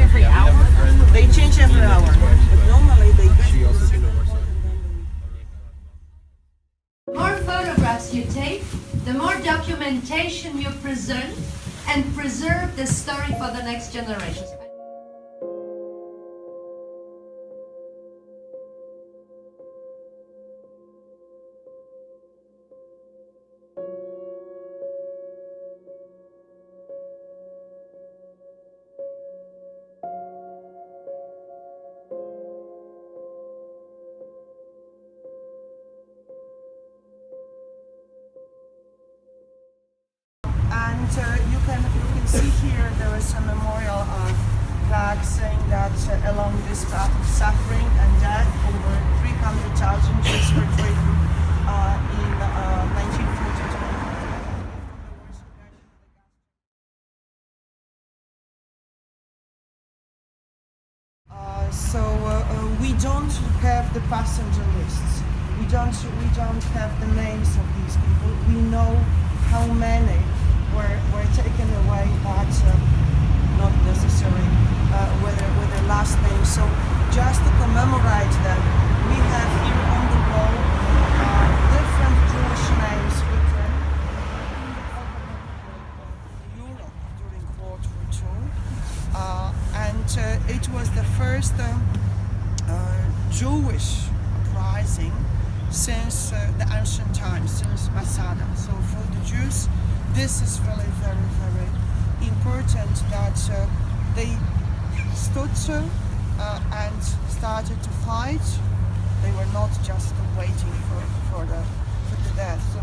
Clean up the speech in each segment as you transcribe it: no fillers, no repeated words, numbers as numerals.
every hour? They change every hour. But normally they She also came to Warsaw. The more photographs you take, the more documentation you present and preserve the story for the next generations. And you can see here there is a memorial plaque saying that along this path of suffering and death, over 300,000 Jews were driven in 1942. So we don't have the passenger lists. We don't have the names of these people. We know how many were taken away, but not necessarily with their last name. So just to commemorate them, we have here on the wall different Jewish names written Europe during World War II. And it was the first Jewish uprising since the ancient times, since Masada. So for the Jews, this is really very, very important that they stood and started to fight. They were not just waiting for the death. So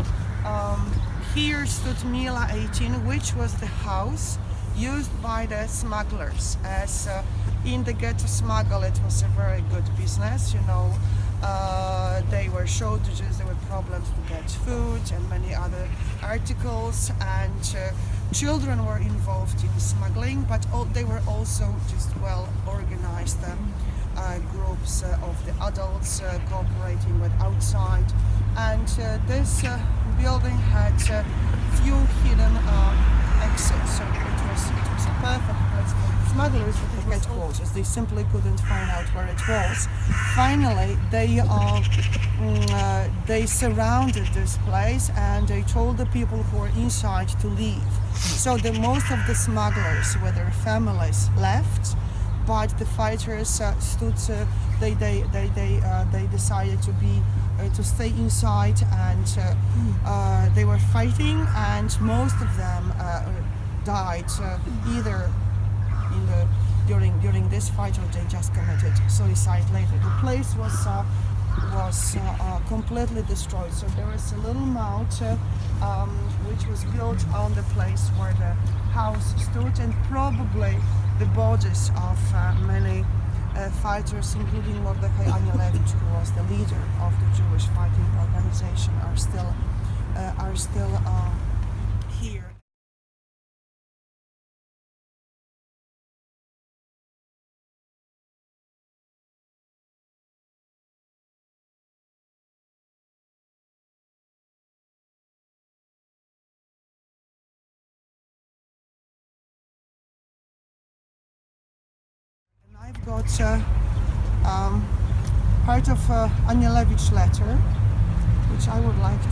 here stood Mila 18, which was the house used by the smugglers. As in the ghetto smuggle, it was a very good business, you know. They were shortages, there were problems to get food and many other articles, and children were involved in smuggling, but they were also just well organized groups of the adults cooperating with outside. And this building had few hidden exits, so it was a perfect place for smugglers with the headquarters. They simply couldn't find out where it was. Finally, they surrounded this place and they told the people who were inside to leave. So most of the smugglers with their families left, but the fighters stood. They decided to stay inside, and they were fighting, and most of them died either during this fight, or they just committed suicide later. The place was completely destroyed. So there is a little mound which was built on the place where the house stood, and probably the bodies of many fighters, including Mordechai Anielewicz, who was the leader of the Jewish fighting organization, are still here. I've got part of Anielewicz letter, which I would like to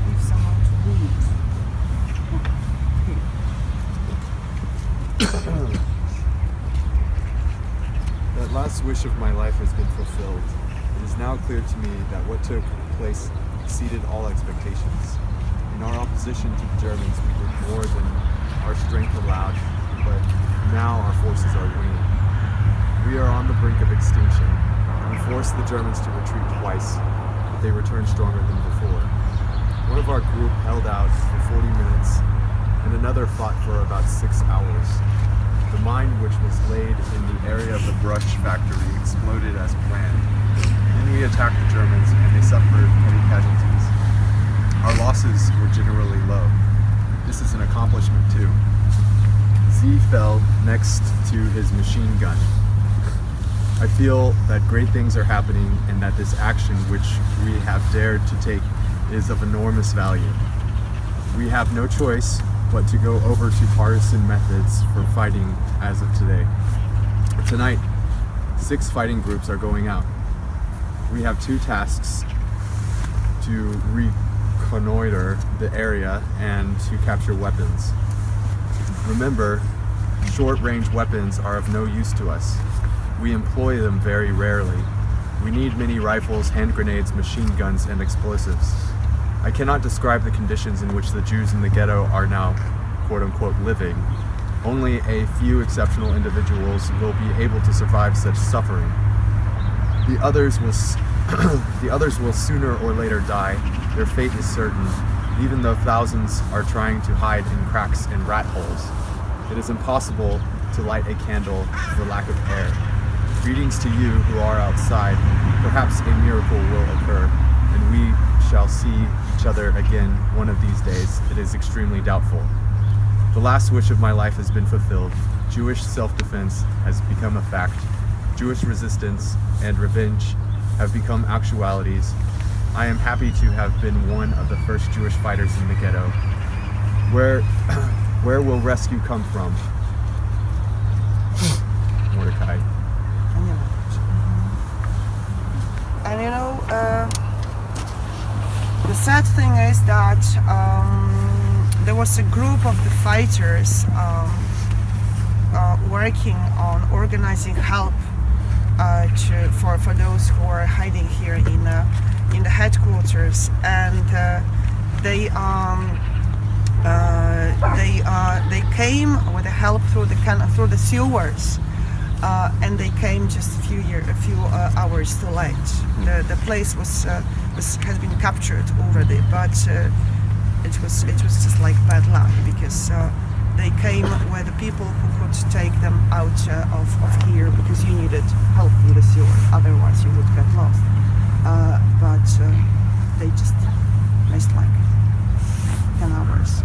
leave someone to read. That last wish of my life has been fulfilled. It is now clear to me that what took place exceeded all expectations. In our opposition to the Germans, we did more than our strength allowed, but now our forces are waning. We are on the brink of extinction. We forced the Germans to retreat twice, but they returned stronger than before. One of our group held out for 40 minutes, and another fought for about 6 hours. The mine, which was laid in the area of the brush factory, exploded as planned. Then we attacked the Germans, and they suffered heavy casualties. Our losses were generally low. This is an accomplishment too. Z fell next to his machine gun. I feel that great things are happening, and that this action which we have dared to take is of enormous value. We have no choice but to go over to partisan methods for fighting as of today. Tonight, 6 fighting groups are going out. We have 2 tasks: to reconnoiter the area and to capture weapons. Remember, short-range weapons are of no use to us. We employ them very rarely. We need mini rifles, hand grenades, machine guns, and explosives. I cannot describe the conditions in which the Jews in the ghetto are now, quote-unquote, living. Only a few exceptional individuals will be able to survive such suffering. The others will sooner or later die. Their fate is certain, even though thousands are trying to hide in cracks and rat holes. It is impossible to light a candle for lack of air. Greetings to you who are outside. Perhaps a miracle will occur, and we shall see each other again one of these days. It is extremely doubtful. The last wish of my life has been fulfilled. Jewish self-defense has become a fact. Jewish resistance and revenge have become actualities. I am happy to have been one of the first Jewish fighters in the ghetto. Where will rescue come from? Mordecai. And the sad thing is that there was a group of the fighters working on organizing help for those who are hiding here in the headquarters, and they came with the help through the sewers, and they came just a few hours too late. The place has been captured already, but it was just like bad luck, because they came with the people who could take them out of here, because you needed help through the sewer, otherwise you would get lost. But they just missed like 10 hours.